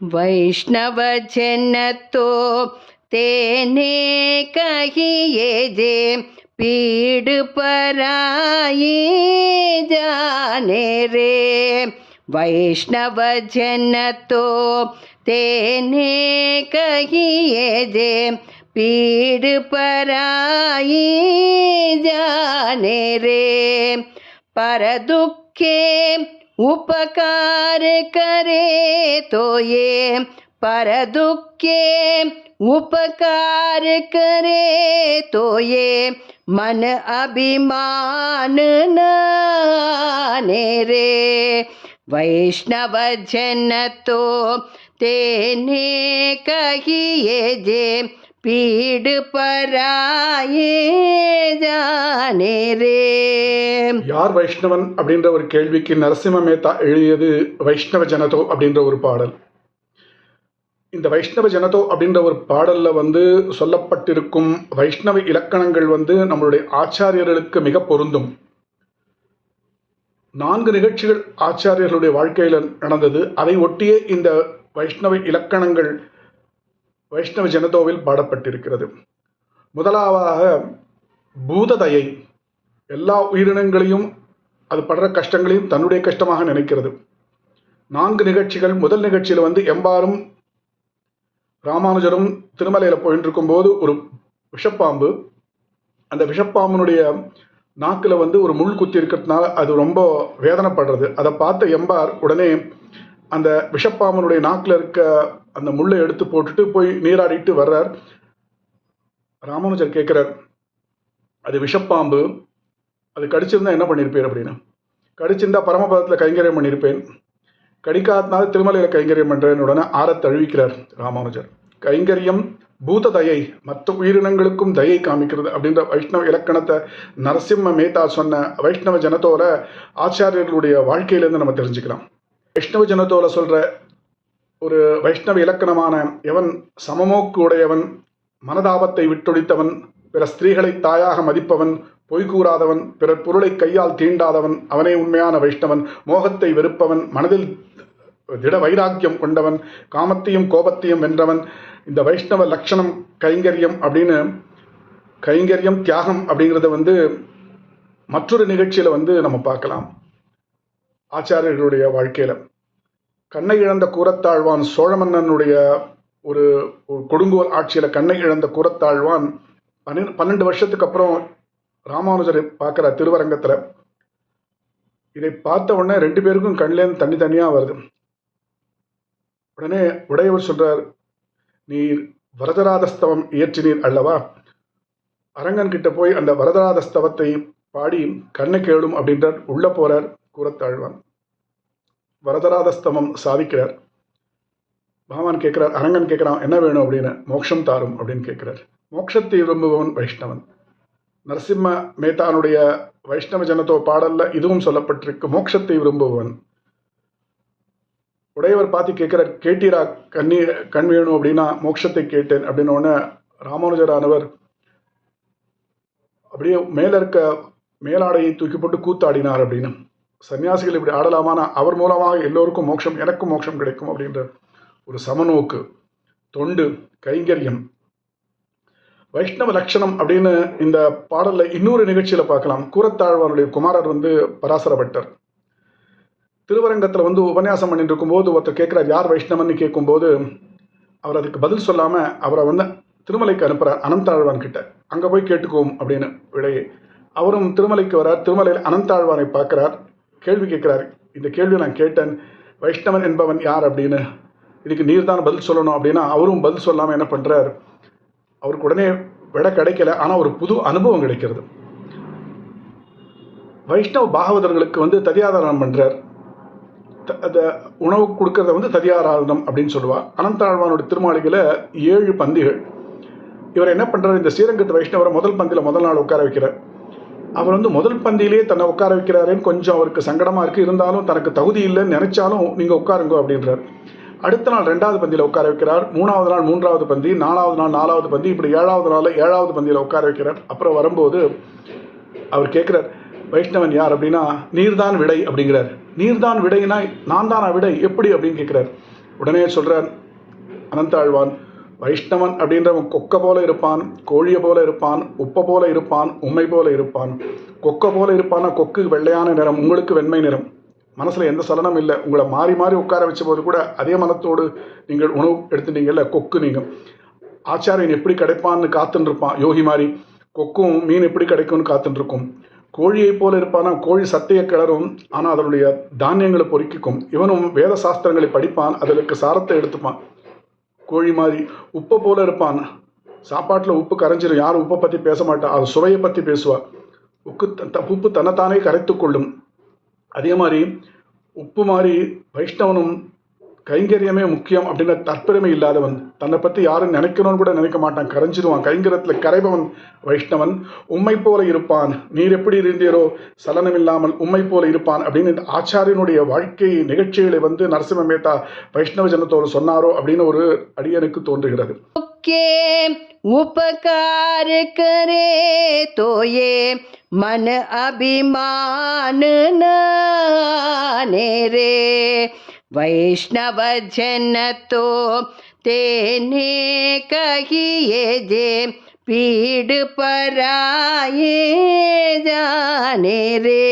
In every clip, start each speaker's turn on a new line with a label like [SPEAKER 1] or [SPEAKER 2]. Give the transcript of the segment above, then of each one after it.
[SPEAKER 1] वैष्णव जन तो तेने कहिए जे पीड़ पराई जाने रे। वैष्णव जन तो तेने कहिए जे पीड़ पराई जाने रे। पर दुखे उपकार करे तो ये पर दुखे उपकार करे तो ये मन अभिमान नाने रे। वैष्णव जन तो तेने कहिए जे पीड़ पराये जाने रे.
[SPEAKER 2] யார் வைஷ்ணவன் அப்படின்ற ஒரு கேள்விக்கு நரசிம்ம மேத்தா எழுதியது வைஷ்ணவ ஜனதோ அப்படின்ற ஒரு பாடல். இந்த வைஷ்ணவ ஜனதோ அப்படின்ற ஒரு பாடல்ல சொல்லப்பட்டிருக்கும் வைஷ்ணவ இலக்கணங்கள் நம்மளுடைய ஆச்சாரியர்களுக்கு மிக பொருந்தும். 4 நிகழ்ச்சிகள் ஆச்சாரியர்களுடைய வாழ்க்கையில் நடந்தது. அதை ஒட்டியே இந்த வைஷ்ணவ இலக்கணங்கள் வைஷ்ணவ ஜனதோவில் பாடப்பட்டிருக்கிறது. முதலாவதாக பூததயை, எல்லா உயிரினங்களையும் அது படுற கஷ்டங்களையும் தன்னுடைய கஷ்டமாக நினைக்கிறது. 4 நிகழ்ச்சிகள். முதல் நிகழ்ச்சியில் எம்பாரும் ராமானுஜரும் திருமலையில் போயிட்டு இருக்கும்போது ஒரு விஷப்பாம்பு, அந்த விஷப்பாம்பினுடைய நாக்கில் ஒரு முள் குத்தி இருக்கிறதுனால அது ரொம்ப வேதனைப்படுறது. அதை பார்த்த எம்பார் உடனே அந்த விஷப்பாம்பனுடைய நாக்கில் இருக்க அந்த முள்ளை எடுத்து போட்டுட்டு போய் நீராடிட்டு வர்றார். ராமானுஜர் கேட்குறார், அது விஷப்பாம்பு, அது கடிச்சிருந்தா என்ன பண்ணியிருப்பேன் அப்படின்னு. கடிச்சிருந்தா பரமபதத்தில் கைங்கரியம் பண்ணியிருப்பேன், கடிக்காதனால திருமலையில் கைங்கரியம் பண்ணுறேன்னு உடனே ஆறத் தழுவிக்கிறார் ராமானுஜர். கைங்கரியம் பூத தயை, மற்ற உயிரினங்களுக்கும் தயை காமிக்கிறது அப்படின்ற வைஷ்ணவ இலக்கணத்தை நரசிம்ம மேத்தா சொன்ன வைஷ்ணவ ஜனத்தோட ஆச்சாரியர்களுடைய வாழ்க்கையிலேருந்து நம்ம தெரிஞ்சுக்கலாம். வைஷ்ணவ ஜனத்தோட சொல்கிற ஒரு வைஷ்ணவ இலக்கணமான எவன் சமமோக்கு உடையவன், மனதாபத்தை விட்டொழித்தவன், பிற ஸ்திரீகளை தாயாக மதிப்பவன், பொய் கூறாதவன், பிறர் பொருளை கையால் தீண்டாதவன், அவனே உண்மையான வைஷ்ணவன். மோகத்தை வெறுப்பவன், மனதில் திட வைராக்கியம் கொண்டவன், காமத்தையும் கோபத்தையும் வென்றவன். இந்த வைஷ்ணவ லட்சணம் கைங்கரியம் அப்படின்னு, கைங்கரியம் தியாகம் அப்படிங்கிறத மற்றொரு நிகழ்ச்சியில் நம்ம பார்க்கலாம். ஆச்சாரியர்களுடைய வாழ்க்கையில் கண்ணை இழந்த கூரத்தாழ்வான், சோழ மன்னனுடைய ஒரு கொடுங்கோல் ஆட்சியில் கண்ணை இழந்த கூரத்தாழ்வான் 12 வருஷத்துக்கு அப்புறம் ராமானுஜரை பார்க்குற திருவரங்கத்தில். இதை பார்த்த உடனே 2 பேருக்கும் கண்லேருந்து தண்ணி தனியாக வருது. உடனே உடையவர் சொல்றார், நீர் வரதராதஸ்தவம் இயற்றினீர் அல்லவா, அரங்கன் கிட்ட போய் அந்த வரதராதஸ்தவத்தை பாடி கண்ணை கேளும் அப்படின்றார். உள்ள போறார் கூரத்தாழ்வான், வரதராதஸ்தவம் சாதிக்கிறார். பகவான் கேட்கிறார், அரங்கன் கேட்கிறான் என்ன வேணும் அப்படின்னு. மோட்சம் தாரும் அப்படின்னு கேட்கிறார். மோட்சத்தை விரும்புபவன் வைஷ்ணவன். நரசிம்ம மேத்தானுடைய வைஷ்ணவ ஜனத்தோ பாடல்ல இதுவும் சொல்லப்பட்டிருக்கு, மோட்சத்தை விரும்புபவன். உடையவர் பார்த்து கேட்கிறார், கேட்டீரா கண் வேணும் அப்படின்னா. மோட்சத்தை கேட்டேன் அப்படின்னு உடனே ராமானுஜரானவர் அப்படியே மேல இருக்க மேலாடையை தூக்கி போட்டு கூத்தாடினார் அப்படின்னு. சன்னியாசிகள் இப்படி ஆடலாமானா அவர் மூலமாக எல்லோருக்கும் மோட்சம், எனக்கும் மோட்சம் கிடைக்கும் அப்படின்ற ஒரு சமநோக்கு, தொண்டு, கைங்கரியம், வைஷ்ணவ லட்சணம் அப்படின்னு இந்த பாடல்ல இன்னொரு நிகழ்ச்சியில பார்க்கலாம். கூரத்தாழ்வானுடைய குமாரர் பராசர பட்டர் திருவரங்கத்தில் உபன்யாசம் பண்ணிட்டு இருக்கும்போது ஒருத்தர் கேட்கிறார், யார் வைஷ்ணவன் கேட்கும்போது அவர் அதுக்கு பதில் சொல்லாம அவரை திருமலைக்கு அனுப்புறார், அனந்தாழ்வான் கிட்ட. அங்க போய் கேட்டுக்குவோம் அப்படின்னு விடையே. அவரும் திருமலைக்கு வரார். திருமலையில் அனந்தாழ்வானை பார்க்கிறார், கேள்வி கேட்கிறார். இந்த கேள்வி நான் கேட்டேன், வைஷ்ணவன் என்பவன் யார் அப்படின்னு, இதுக்கு நீர் தான் பதில் சொல்லணும் அப்படின்னா அவரும் பதில் சொல்லாமல் என்ன பண்ணுறார், அவருக்கு உடனே விட கிடைக்கல. ஆனால் ஒரு புது அனுபவம் கிடைக்கிறது. வைஷ்ணவ பாகவதர்களுக்கு ததியாதாரணம் பண்ணுறார். அந்த உணவு கொடுக்கறத ததியாராதனம் அப்படின்னு சொல்லுவா. அனந்தாழ்வானோட திருமாளிகையில் 7 பந்திகள். இவர் என்ன பண்ணுறார், இந்த ஸ்ரீரங்கத்து வைஷ்ணவரை முதல் பந்தியில் முதல் நாள் உட்கார வைக்கிறார். அவர் முதல் பந்தியிலேயே தன்னை உட்கார வைக்கிறாருன்னு கொஞ்சம் அவருக்கு சங்கடமாக இருக்குது. இருந்தாலும் தனக்கு தகுதி இல்லைன்னு நினைச்சாலும் நீங்கள் உட்காருங்க அப்படின்றார். அடுத்த நாள் 2வது பந்தியில் உட்கார வைக்கிறார். 3வது நாள் 3வது பந்தி, 4வது நாள் 4வது பந்தி, இப்படி 7வது நாள் 7வது பந்தியில் உட்கார வைக்கிறார். அப்புறம் வரும்போது அவர் கேட்குறார், வைஷ்ணவன் யார் அப்படின்னா, நீர்தான் விடை அப்படிங்கிறார். நீர்தான் விடைனா நான் தானா விடை எப்படி அப்படின்னு கேட்குறார். உடனே சொல்கிறார் அனந்தாழ்வான், வைஷ்ணவன் அப்படின்றவன் கொக்க போல இருப்பான், கோழியை போல இருப்பான், உப்பை போல இருப்பான், உண்மை போல இருப்பான். கொக்க போல இருப்பான்னா கொக்கு வெள்ளையான நிறம், உங்களுக்கு வெண்மை நிறம். மனசில் எந்த சலனம் இல்லை. உங்களை மாறி மாறி உட்கார வச்ச போது கூட அதே மனத்தோடு நீங்கள் உணவு எடுத்துட்டீங்கல்ல, கொக்கு நீங்கள். ஆச்சாரியன் எப்படி கிடைப்பான்னு காத்துருப்பான் யோகி மாதிரி. கொக்கும் மீன் எப்படி கிடைக்கும்னு காத்துருக்கும். கோழியை போல இருப்பானா கோழி சத்தையை கிளறும், ஆனால் அதனுடைய தானியங்களை பொறுக்கிக்கும். இவனும் வேத சாஸ்திரங்களை படிப்பான், அதற்கு சாரத்தை எடுத்துப்பான். கோழி மாதிரி உப்பை போல இருப்பான். சாப்பாட்டில் உப்பு கரைஞ்சிடும், யாரும் உப்பை பற்றி பேச மாட்டான், அது சுவையை பற்றி பேசுவாள். உப்பு தன்னைத்தானே கரைத்து கொள்ளும். அதே மாதிரி உப்பு மாதிரி வைஷ்ணவனும் கைங்கரியமே முக்கியம் அப்படின்னு தற்பெருமை இல்லாதவன். தன்னை பற்றி யாரும் நினைக்கணும்னு கூட நினைக்க மாட்டான், கரைஞ்சிடுவான். கைங்கரத்தில் கரைபவன் வைஷ்ணவன். உம்மை போல இருப்பான், நீர் எப்படி இருந்தீரோ சலனம் இல்லாமல் உம்மை போல இருப்பான் அப்படின்னு இந்த ஆச்சாரியனுடைய வாழ்க்கை நிகழ்ச்சிகளை நரசிம்ம மேத்தா வைஷ்ணவ ஜனத்தோடு சொன்னாரோ அப்படின்னு ஒரு அடியனுக்கு தோன்றுகிறது.
[SPEAKER 1] उपकार करे तो ये मन अभिमान नाने रे, वैष्णव जन तो तेने कहिए जे, पीड़ पराए जाने रे.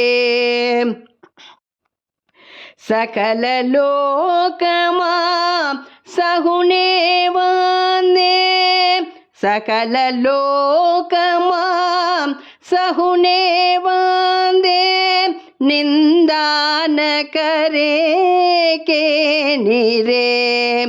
[SPEAKER 1] सकल लोकमा सहुने वंदे, सकल लोकमा सहुने वंदे, निंदा न करे के निरे.